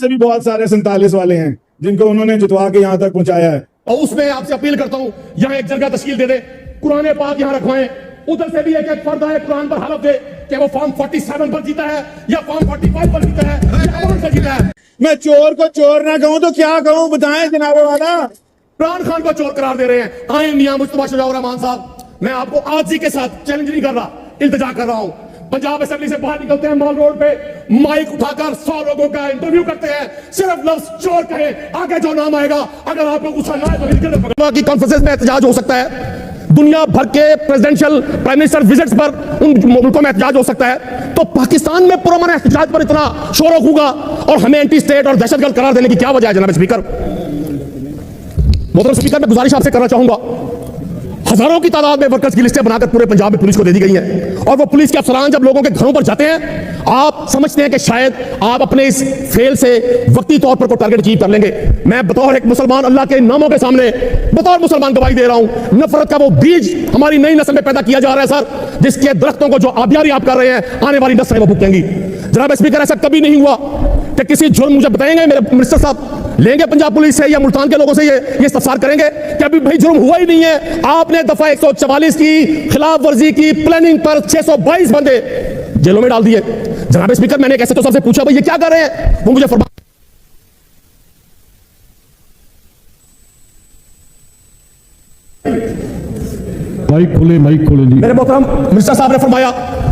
से भी बहुत सारे 47 वाले हैं जिनको उन्होंने जितवा के यहाँ तक पहुंचाया है। और उसमें आपसे अपील करता हूं, यहाँ एक जगह तश्कील दे दे, कुरान पाक यहाँ रखवाएं, उधर से भी एक एक फर्द है कुरान पर हलफ दे कि वो फॉर्म 47 पर जीता है या फॉर्म 45 पर जीता है या कौन सा जीता है। मैं चोर को चोर ना कहूं तो क्या कहूं, बताएं जनाब वाला। इमरान खान को चोर करार दे रहे हैं। आए मियां मुस्तफा शुजाउर रहमान साहब, मैं आपको आजी के साथ चैलेंज नहीं कर रहा, इल्तिजा कर रहा हूं। पंजाब असेंबली से बाहर निकलते हैं, मॉल रोड पे माइक उठाकर 100 लोगों का इंटरव्यू करते हैं, सिर्फ लफ्ज चोर कहे, आगे जो नाम आएगा अगर आपको गुस्सा ना आए तो की कॉन्फ्रेंस में एहतजाज हो सकता है। दुनिया भर के प्रेसिडेंशियल प्राइम मिनिस्टर विजिट्स पर उन मुल्कों में एहतजाज हो सकता है, तो पाकिस्तान में पुरअमन एहतजाज पर इतना शोर होगा और हमें एंटी स्टेट और दहशतगर्द करार देने की क्या वजह है। जनाब स्पीकर, मोहतरम स्पीकर, मैं गुजारिश आपसे करना चाहूंगा, हजारों की तादाद में वर्कर्स की लिस्टें बनाकर पूरे पंजाब में पुलिस को दे दी गई हैं और वो पुलिस के अफसरान जब लोगों के घरों पर जाते हैं, आप समझते हैं कि शायद आप अपने इस फेल से वक्ती तौर पर कोई टारगेट अचीव कर लेंगे। मैं बतौर एक मुसलमान अल्लाह के नामों के सामने बतौर मुसलमान गवाही दे रहा हूं, नफरत का वो बीज हमारी नई नस्ल में पैदा किया जा रहा है सर, जिसके दरख्तों को जो आबियारी आप कर रहे हैं आने वाली नस्लें वो भुगतेंगी। जनाब स्पीकर, ऐसा कभी नहीं हुआ कि किसी जुर्म, मुझे बताएंगे मेरे मिनिस्टर साहब, लेंगे पंजाब पुलिस से या मुल्तान के लोगों से ये इस्तफसार करेंगे कि अभी भाई जुर्म हुआ ही नहीं है, आपने दफा 144 की खिलाफ वर्जी की प्लानिंग पर 622 बंदे जेलों में डाल दिए। जनाब स्पीकर, मैंने कैसे तो सबसे पूछा भाई ये क्या कर रहे हैं, वो मुझे फरमा माइक खोले जी। मेरे मोहतरम मिनिस्टर साहब ने फरमाया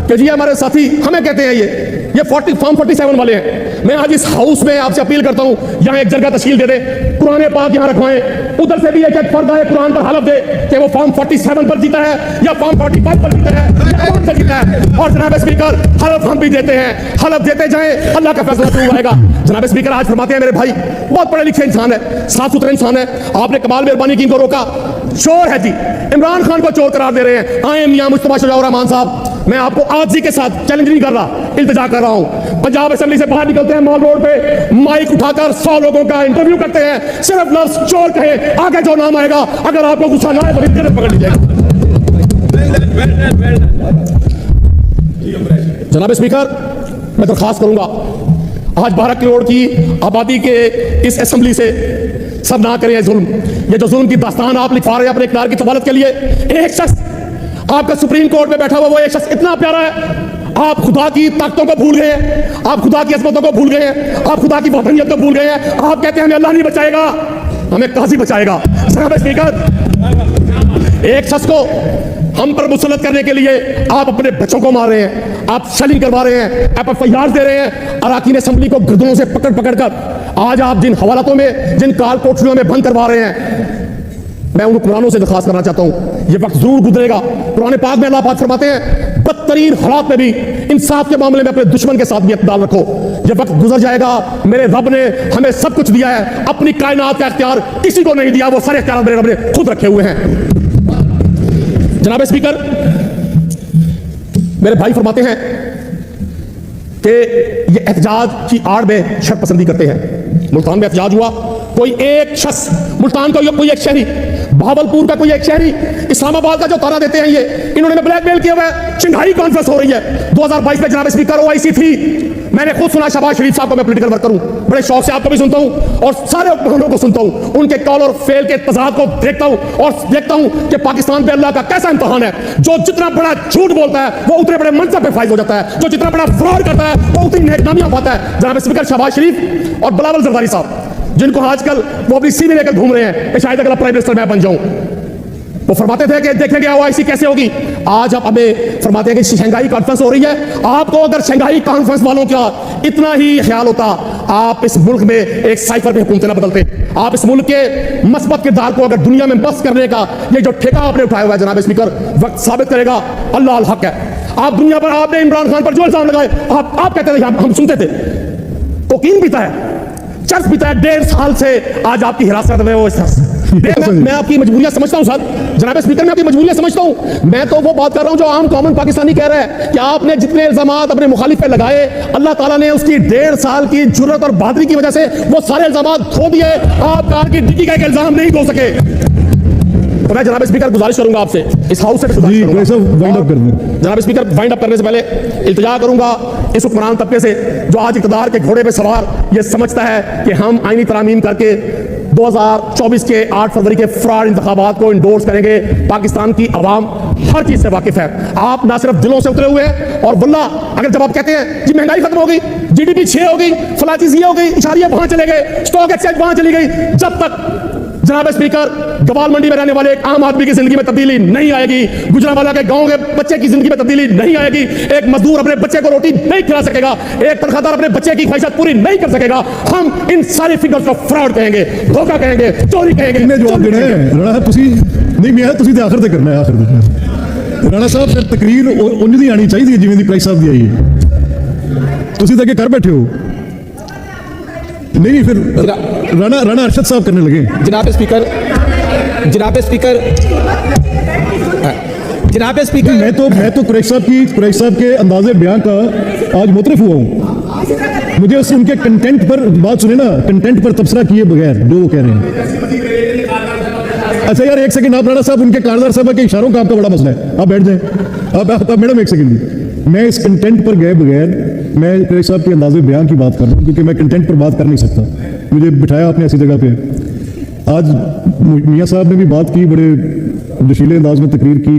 कि जी हमारे साथी हमें कहते हैं ये फॉर्म 47 वाले हैं। मैं आज इस हाउस में आपसे अपील करता हूं, यहाँ एक जगह तश्कील दे दे, कुरान पाक यहाँ रखवाएं, उधर से भी एक एक फर्द है कुरान पर हलफ दे कि वो फॉर्म 47 पर जीता है या फॉर्म 45 पर जीता है या कौन सा जीता है। और जनाब स्पीकर, हलफ हम भी देते हैं, हलफ देते जाएं, अल्लाह का फैसला शुरू होगा। जनाब स्पीकर, आज फरमाते हैं मेरे भाई बहुत पढ़े लिखे इंसान है, साफ सुथरे इंसान है, आपने कमाल मेहरबानी की इनको रोका, चोर है जी, इमरान खान को चोर करार दे रहे हैं। आए मियां मुस्तफा शुजाउर रहमान साहब, मैं आपको आजी के साथ चैलेंज नहीं कर रहा, इल्तिजा कर रहा हूं। पंजाब असेंबली से बाहर निकलते हैं, मॉल रोड पे माइक उठाकर 100 लोगों का इंटरव्यू करते हैं, सिर्फ लफ्ज चोर कहे, आगे जो नाम आएगा अगर आपको गुस्सा ना आए तो इधर पकड़ लीजिएगा। जनाब स्पीकर, मैं दरखास्त करूंगा, आज 12 करोड़ की आबादी के इस असेंबली से सब ना करें जुल्म। ये जो जुल्म की दास्तान आप लिखवा रहे हैं अपने इक़्तिदार की कफालत के लिए, एक शख्स आपका सुप्रीम कोर्ट में बैठा हुआ, वो एक शख्स इतना प्यारा है, आप खुदा की ताकतों को भूल गए हैं, आप खुदा की अज़मतों को भूल गए हैं, आप खुदा की वतनियत को भूल गए हैं। आप कहते हैं हमें अल्लाह नहीं बचाएगा, हमें काजी बचाएगा। जनाब स्पीकर, एक शख्स को हम पर मुसल्लत करने के लिए आप अपने बच्चों को मार रहे हैं, आप शेलिंग करवा रहे हैं, आप FIR दे रहे हैं, अराकीन असेंबली को गर्दनों से पकड़ पकड़ कर आज आप जिन हवालातों में, जिन काल कोठरियों में बंद करवा रहे हैं, मैं उन कुरानों से दरखास्त करना चाहता हूं, ये वक्त जरूर गुजरेगा। कुरान पाक में अल्लाह पाक फरमाते हैं, बदतरीन हालात में भी इंसाफ के मामले में अपने दुश्मन के साथ भी इत्मीनान रखो, ये वक्त गुजर जाएगा। मेरे रब ने हमें सब कुछ दिया है, अपनी कायनात का इख्तियार किसी को नहीं दिया, वो सारे इख्तियार मेरे रब ने खुद रखे हुए हैं। जनाब स्पीकर, मेरे भाई फरमाते हैं कि ये एहतजाज की आड़ में शर्त पसंदी करते हैं। मुल्तान में एहतजाज हुआ, कोई एक शख्स, मुल्तान का कोई एक शहरी, भावलपुर का कोई एक शहरी, इस्लामाबाद का जो ताना देते हैं, ये इन्होंने ब्लैकमेल किया हुआ है। शंघाई कॉन्फ्रेंस हो रही है 2022 में, जनाब स्पीकर OIC थी, मैंने खुद सुना, शहबाज शरीफ साहब को मैं पॉलिटिकल वर्कर हूं, बड़े शौक से आपको भी सुनता हूं और सारे हुक्मरानों को सुनता हूं, उनके कॉल और फेल के तजाद को देखता हूं और देखता हूं कि पाकिस्तान पे अल्लाह का कैसा इम्तिहान है। जो जितना बड़ा झूठ बोलता है वो उतने बड़े मनसब पे फाइज हो जाता है, जो जितना बड़ा फ्रॉड करता है वो उतनी नेकनामियां पाता है। जनाब स्पीकर, शहबाज शरीफ और बिलावल जरदारी साहब, जिनको आजकल वो अपनी सीवी लेकर घूम रहे हैं कि शायद अगला प्राइम मिनिस्टर मैं बन जाऊं, वो फरमाते थे कि देखेंगे OIC कैसे होगी। आज आप हमें फरमाते हैं कि शंघाई कॉन्फ्रेंस हो रही है। आपको अगर शंघाई कॉन्फ्रेंस वालों का इतना ही ख्याल होता, आप इस मुल्क में एक साइफर पे हुकूमत न बदलते। आप इस मुल्क के मस्बत किरदार को अगर दुनिया में बस करने का ये जो ठेका आपने उठाया हुआ है, जनाब स्पीकर, वक्त साबित करेगा अल्लाह अल हक है। आप दुनिया पर, आपने इमरान खान पर जो इल्जाम लगाए, आप कहते थे, हम सुनते थे, कोकीन पीता है, चर्च पीता है, 1.5 साल से आज आपकी हिरासत में वो मैं आपकी मजबूरियां समझता हूं सर, जनाब स्पीकर, मैं आपकी मजबूरियां समझता हूं। मैं तो वो बात कर रहा हूं जो आम कॉमन पाकिस्तानी कह रहा है कि आपने जितने इल्जामात अपने मुखालिफ पे लगाए, अल्लाह ताला ने उसकी 1.5 साल की जुर्रत और बहादुरी की वजह से वो सारे इल्जामात धो दिए। आप कार की डिग्गी का एक इल्जाम नहीं धो सके। तो मैं जनाब स्पीकर गुजारिश करूंगा आपसे, इस हाउस से जनाब स्पीकर वाइंड अप करने से पहले इल्तिजा करूंगा इस हुक्मरान तबके से जो आज इक़्तिदार के घोड़े पे सवार ये समझता है कि हम आईनी तरामीम करके 2024 के 8 फरवरी के फ्रॉड इंतखाबात को इंडोर्स करेंगे। पाकिस्तान की आवाम हर चीज से वाकिफ है। आप ना सिर्फ दिलों से उतरे हुए हैं, और वल्ला अगर जब आप कहते हैं कि महंगाई खत्म हो गई, जीडीपी 6 हो गई, फला चीज ये हो गई, इशारिया वहां चले गए, स्टॉक एक्सचेंज वहां चली गई, जब तक जनाब स्पीकर गवाल मंडी में रहने वाले एक आम आदमी की जिंदगी में तब्दीली नहीं आएगी, गुजरांवाला के गांव के बच्चे की जिंदगी में तब्दीली नहीं आएगी, एक मजदूर अपने बच्चे को रोटी नहीं खिला सकेगा, एक तनख्वाहदार अपने बच्चे की ख्वाहिशात पूरी नहीं कर सकेगा, हम इन सारे फिगर्स को फ्रॉड कहेंगे, धोखा कहेंगे, चोरी कहेंगे। मैं जवाब देना है राणा साहब, ਤੁਸੀਂ ਨਹੀਂ ਮੈਂ ਤੁਸੀਂ ਤੇ ਆਖਰ ਤੇ ਕਰਨਾ ਹੈ, ਆਖਰ ਤੇ ਰਾਣਾ ਸਾਹਿਬ ਫਿਰ ਤਕਰੀਰ ਉਂਝ ਦੀ ਆਣੀ ਚਾਹੀਦੀ ਹੈ ਜਿਵੇਂ ਦੀ ਪ੍ਰਾਈਸ ਸਾਹਿਬ ਦੀ ਆਈ ਹੈ। ਤੁਸੀਂ ਤਾਂ ਅੱਗੇ ਕਰ ਬੈਠੇ ਹੋ। नहीं फिर राणा अरशद साहब करने लगे। जनाब स्पीकर मैं तो कुरैश साहब के अंदाजे बयान का आज मुतरफ हुआ हूँ। मुझे उनके कंटेंट पर बात सुने ना, कंटेंट पर तबसरा किए बगैर जो वो कह रहे हैं। अच्छा यार एक सेकंड, आप राणा साहब उनके कारदार साहब के इशारों का आपका बड़ा मसला है, आप बैठ जाए। आप मैडम एक सेकंड, मैं इस कंटेंट पर गए बगैर मैं कुरैश साहब के अंदाजे बयान की बात कर रहा हूँ, क्योंकि मैं कंटेंट पर बात कर नहीं सकता। मुझे बिठाया आपने ऐसी जगह पे। आज मियाँ साहब ने भी बात की, बड़े जोशीले अंदाज में तकरीर की।